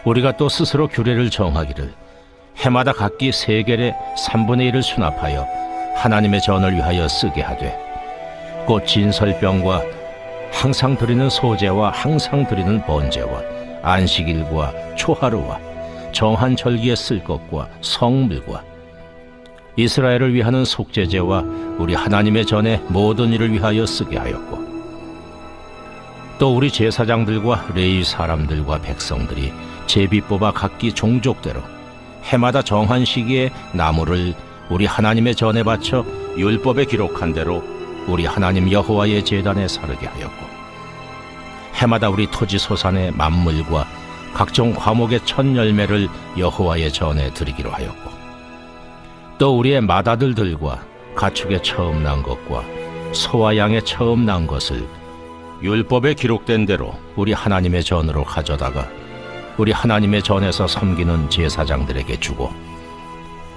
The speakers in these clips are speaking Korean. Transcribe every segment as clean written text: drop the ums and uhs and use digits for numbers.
우리가 또 스스로 규례를 정하기를 해마다 각기 세겔의 3분의 1을 수납하여 하나님의 전을 위하여 쓰게 하되, 곧 진설병과 항상 드리는 소제와 항상 드리는 번제와 안식일과 초하루와 정한 절기에 쓸 것과 성물과 이스라엘을 위하는 속죄제와 우리 하나님의 전의 모든 일을 위하여 쓰게 하였고, 또 우리 제사장들과 레위 사람들과 백성들이 제비 뽑아 각기 종족대로 해마다 정한 시기에 나무를 우리 하나님의 전에 바쳐 율법에 기록한 대로 우리 하나님 여호와의 제단에 사르게 하였고, 해마다 우리 토지 소산의 만물과 각종 과목의 첫 열매를 여호와의 전에 드리기로 하였고, 또 우리의 맏아들들과 가축의 처음 난 것과 소와 양의 처음 난 것을 율법에 기록된 대로 우리 하나님의 전으로 가져다가 우리 하나님의 전에서 섬기는 제사장들에게 주고,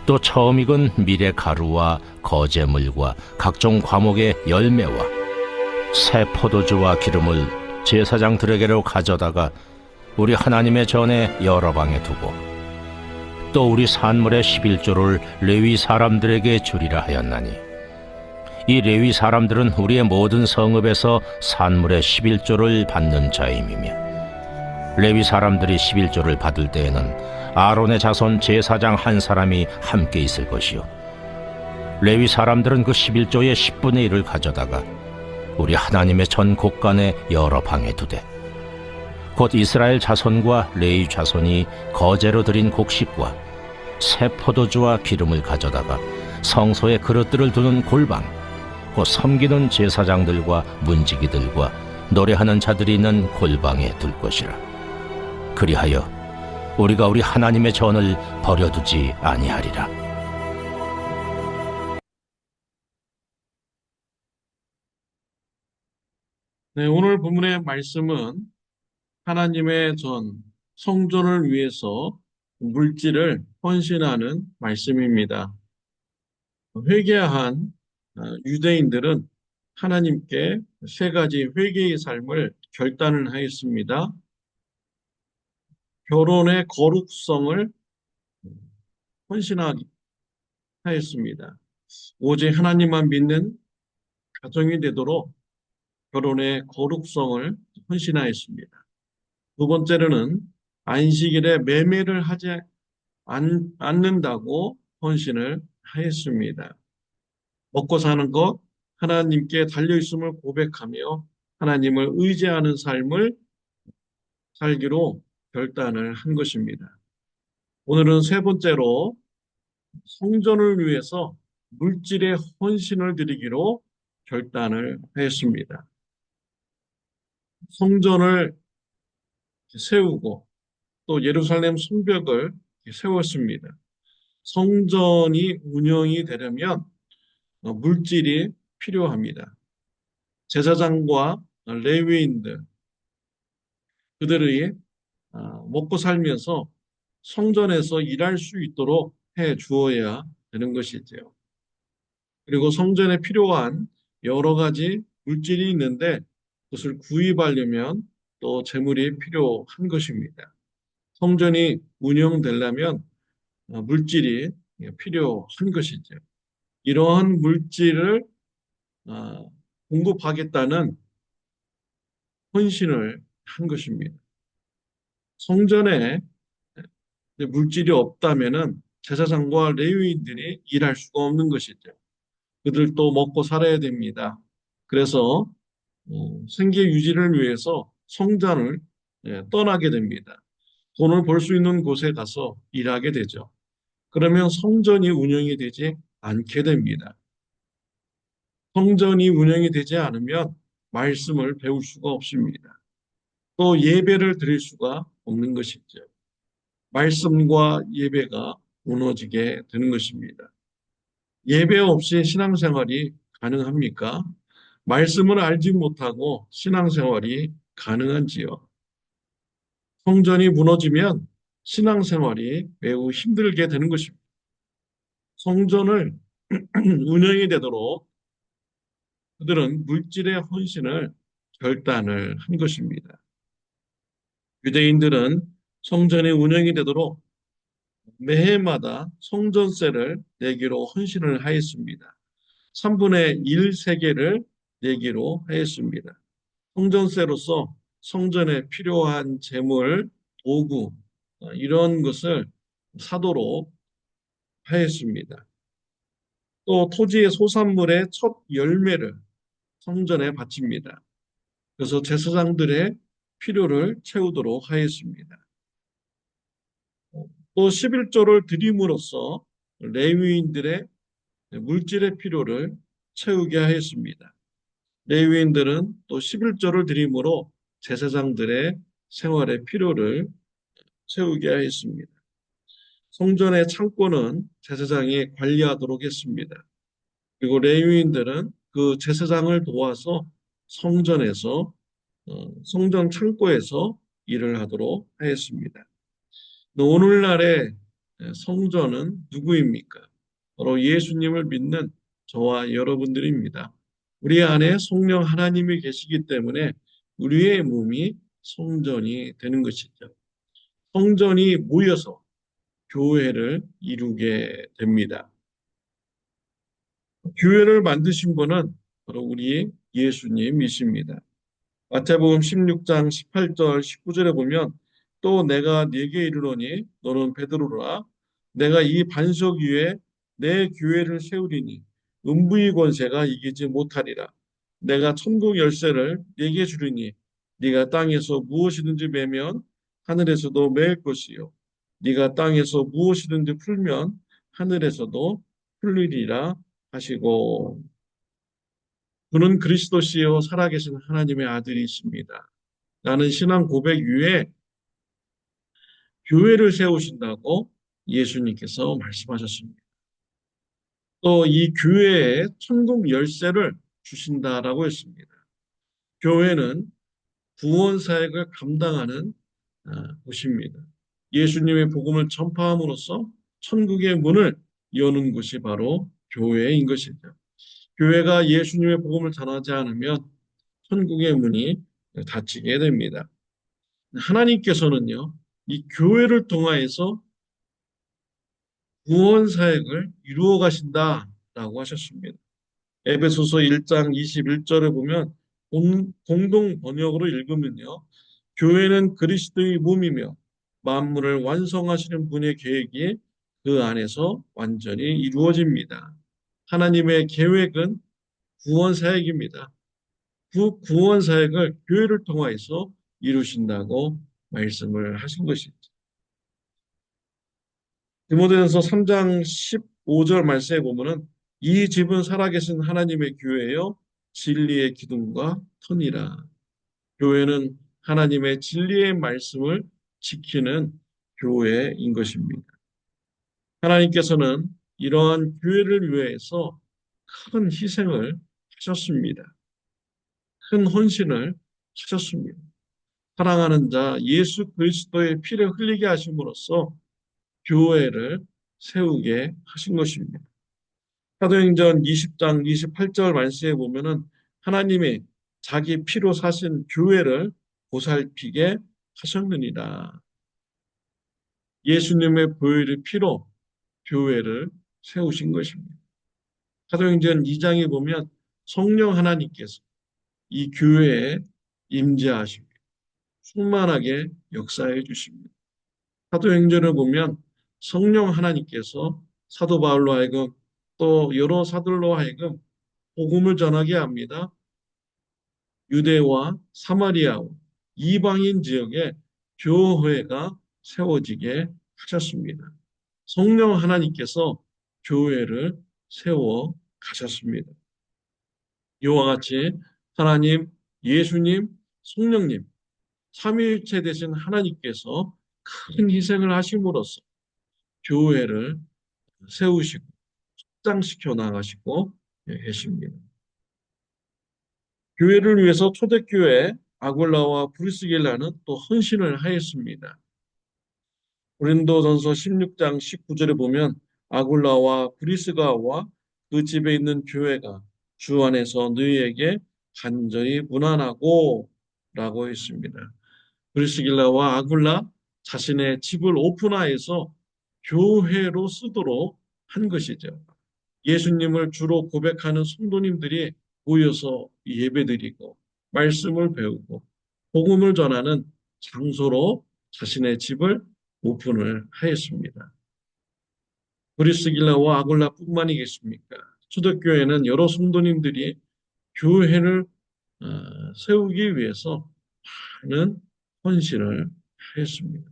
또 처음 익은 밀의 가루와 거제물과 각종 과목의 열매와 새 포도주와 기름을 제사장들에게로 가져다가 우리 하나님의 전에 여러 방에 두고, 또 우리 산물의 11조를 레위 사람들에게 주리라 하였나니, 이 레위 사람들은 우리의 모든 성읍에서 산물의 11조를 받는 자임이며, 레위 사람들이 11조를 받을 때에는 아론의 자손 제사장 한 사람이 함께 있을 것이요, 레위 사람들은 그 11조의 10분의 1을 가져다가 우리 하나님의 전 곳간에 여러 방에 두되, 곧 이스라엘 자손과 레위 자손이 거제로 드린 곡식과 새 포도주와 기름을 가져다가 성소에 그릇들을 두는 골방, 곧 섬기는 제사장들과 문지기들과 노래하는 자들이 있는 골방에 둘 것이라. 그리하여 우리가 우리 하나님의 전을 버려두지 아니하리라. 네, 오늘 본문의 말씀은 하나님의 전, 성전을 위해서 물질을 헌신하는 말씀입니다. 회개한 유대인들은 하나님께 세 가지 회개의 삶을 결단을 하였습니다. 결혼의 거룩성을 헌신하였습니다. 오직 하나님만 믿는 가정이 되도록 결혼의 거룩성을 헌신하였습니다. 두 번째로는 안식일에 매매를 하지 않는다고 헌신을 하였습니다. 먹고 사는 것, 하나님께 달려있음을 고백하며 하나님을 의지하는 삶을 살기로 결단을 한 것입니다. 오늘은 세 번째로 성전을 위해서 물질의 헌신을 드리기로 결단을 했습니다. 성전을 세우고 또 예루살렘 성벽을 세웠습니다. 성전이 운영이 되려면 물질이 필요합니다. 제사장과 레위인들, 그들이 먹고 살면서 성전에서 일할 수 있도록 해 주어야 되는 것이죠. 그리고 성전에 필요한 여러 가지 물질이 있는데 그것을 구입하려면 또 재물이 필요한 것입니다. 성전이 운영되려면 물질이 필요한 것이죠. 이러한 물질을 공급하겠다는 헌신을 한 것입니다. 성전에 물질이 없다면은 제사장과 레위인들이 일할 수가 없는 것이죠. 그들도 먹고 살아야 됩니다. 그래서 생계 유지를 위해서 성전을 떠나게 됩니다. 돈을 벌 수 있는 곳에 가서 일하게 되죠. 그러면 성전이 운영이 되지 않게 됩니다. 성전이 운영이 되지 않으면 말씀을 배울 수가 없습니다. 또 예배를 드릴 수가 없는 것이죠. 말씀과 예배가 무너지게 되는 것입니다. 예배 없이 신앙생활이 가능합니까? 말씀을 알지 못하고 신앙생활이 가능한지요? 성전이 무너지면 신앙생활이 매우 힘들게 되는 것입니다. 성전을 운영이 되도록 그들은 물질의 헌신을 결단을 한 것입니다. 유대인들은 성전이 운영이 되도록 매해마다 성전세를 내기로 헌신을 하였습니다. 3분의 1 세계를 내기로 하였습니다. 성전세로서 성전에 필요한 재물, 도구 이런 것을 사도록 하였습니다. 또 토지의 소산물의 첫 열매를 성전에 바칩니다. 그래서 제사장들의 필요를 채우도록 하였습니다. 또 11조를 드림으로써 레위인들의 물질의 필요를 채우게 하였습니다. 레위인들은 또 11조를 드림으로 제사장들의 생활의 필요를 채우게 하였습니다. 성전의 창고는 제사장이 관리하도록 했습니다. 그리고 레위인들은 그 제사장을 도와서 성전에서 성전 창고에서 일을 하도록 하였습니다. 오늘날의 성전은 누구입니까? 바로 예수님을 믿는 저와 여러분들입니다. 우리 안에 성령 하나님이 계시기 때문에 우리의 몸이 성전이 되는 것이죠. 성전이 모여서 교회를 이루게 됩니다. 교회를 만드신 분은 바로 우리 예수님이십니다. 마태복음 16장 18절 19절에 보면 또 내가 네게 이르노니 너는 베드로라 내가 이 반석 위에 내 교회를 세우리니 음부의 권세가 이기지 못하리라. 내가 천국 열쇠를 네게 주리니 네가 땅에서 무엇이든지 매면 하늘에서도 매일 것이요 네가 땅에서 무엇이든지 풀면 하늘에서도 풀리리라 하시고 그는 그리스도시요 살아계신 하나님의 아들이십니다. 라는 신앙 고백 위에 교회를 세우신다고 예수님께서 말씀하셨습니다. 또 이 교회에 천국 열쇠를 주신다라고 했습니다. 교회는 구원 사역을 감당하는 곳입니다. 예수님의 복음을 전파함으로써 천국의 문을 여는 곳이 바로 교회인 것이죠. 교회가 예수님의 복음을 전하지 않으면 천국의 문이 닫히게 됩니다. 하나님께서는요, 이 교회를 통하여서 구원 사역을 이루어 가신다라고 하셨습니다. 에베소서 1장 21절에 보면 공동 번역으로 읽으면요. 교회는 그리스도의 몸이며 만물을 완성하시는 분의 계획이 그 안에서 완전히 이루어집니다. 하나님의 계획은 구원 사역입니다. 그 구원 사역을 교회를 통해서 이루신다고 말씀을 하신 것이죠. 디모데전서 3장 15절 말씀에 보면은 이 집은 살아계신 하나님의 교회요 진리의 기둥과 터니라. 교회는 하나님의 진리의 말씀을 지키는 교회인 것입니다. 하나님께서는 이러한 교회를 위해서 큰 희생을 하셨습니다. 큰 헌신을 하셨습니다. 사랑하는 자 예수 그리스도의 피를 흘리게 하심으로써 교회를 세우게 하신 것입니다. 사도행전 20장 28절 말씀에 보면은 하나님이 자기 피로 사신 교회를 보살피게 하셨느니라. 예수님의 보혈의 피로 교회를 세우신 것입니다. 사도행전 2장에 보면 성령 하나님께서 이 교회에 임재하십니다. 충만하게 역사해 주십니다. 사도행전을 보면 성령 하나님께서 사도 바울로 하여금 또 여러 사도로 하여금 복음을 전하게 합니다. 유대와 사마리아 이방인 지역에 교회가 세워지게 하셨습니다. 성령 하나님께서 교회를 세워 가셨습니다. 이와 같이 하나님, 예수님, 성령님 삼위일체 되신 하나님께서 큰 희생을 하심으로써 교회를 세우시고 확장시켜 나가시고 계십니다. 교회를 위해서 초대교회 아굴라와 브리스길라는 또 헌신을 하였습니다. 고린도전서 16장 19절에 보면 아굴라와 브리스가와 그 집에 있는 교회가 주 안에서 너희에게 간절히 문안하고 라고 했습니다. 브리스길라와 아굴라 자신의 집을 오픈하여서 교회로 쓰도록 한 것이죠. 예수님을 주로 고백하는 성도님들이 모여서 예배드리고 말씀을 배우고 복음을 전하는 장소로 자신의 집을 오픈을 하였습니다. 브리스길라와 아굴라뿐만이겠습니까? 초대교회는 여러 성도님들이 교회를 세우기 위해서 많은 헌신을 하였습니다.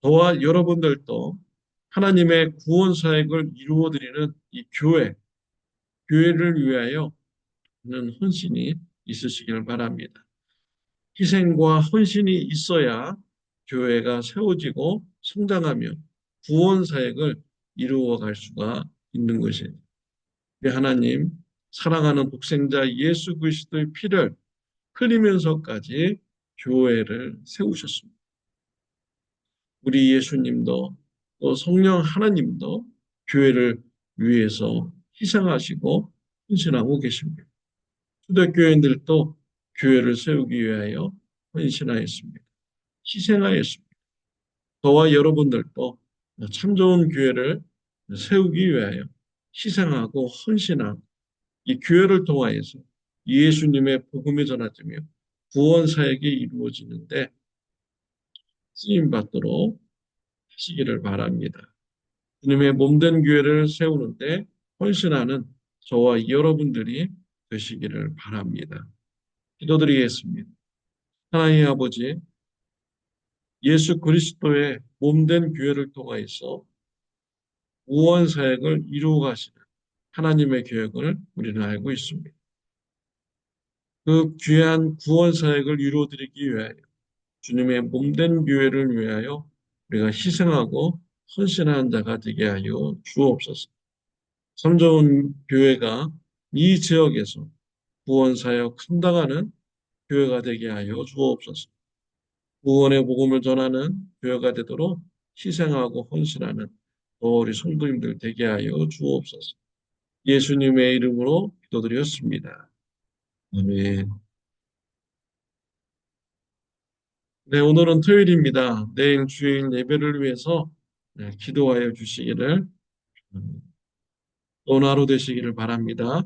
저와 여러분들도 하나님의 구원 사역을 이루어드리는 이 교회를 위하여 하는 헌신이 있으시길 바랍니다. 희생과 헌신이 있어야 교회가 세워지고 성장하며 구원 사역을 이루어갈 수가 있는 것이에요. 우리 하나님 사랑하는 독생자 예수 그리스도의 피를 흘리면서까지 교회를 세우셨습니다. 우리 예수님도 또 성령 하나님도 교회를 위해서 희생하시고 헌신하고 계십니다. 초대교인들도 교회를 세우기 위하여 헌신하였습니다. 희생하였습니다. 저와 여러분들도 참 좋은 교회를 세우기 위하여 희생하고 헌신하고 이 교회를 통하여서 예수님의 복음이 전해지며 구원 사역이 이루어지는데 쓰임 받도록 하시기를 바랍니다. 주님의 몸된 교회를 세우는데 헌신하는 저와 여러분들이 되시기를 바랍니다. 기도드리겠습니다. 하나님 아버지, 예수 그리스도의 몸된 교회를 통하여서 구원 사역을 이루어 가시는 하나님의 계획을 우리는 알고 있습니다. 그 귀한 구원 사역을 이루어드리기 위하여 주님의 몸된 교회를 위하여 우리가 희생하고 헌신하는 자가 되게 하여 주옵소서. 참 좋은 교회가 이 지역에서 구원 사역 감당하는 교회가 되게 하여 주옵소서. 구원의 복음을 전하는 교회가 되도록 희생하고 헌신하는 우리 성도님들 되게 하여 주옵소서. 예수님의 이름으로 기도드렸습니다. 아멘. 네, 오늘은 토요일입니다. 내일 주일 예배를 위해서 기도하여 주시기를 오늘 하루 되시기를 바랍니다.